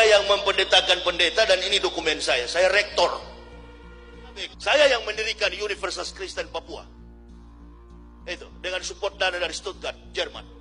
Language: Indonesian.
yang mempendetakan pendeta, dan ini dokumen saya rektor. Saya yang mendirikan Universitas Kristen Papua. Itu dengan support dana dari Stuttgart, Jerman.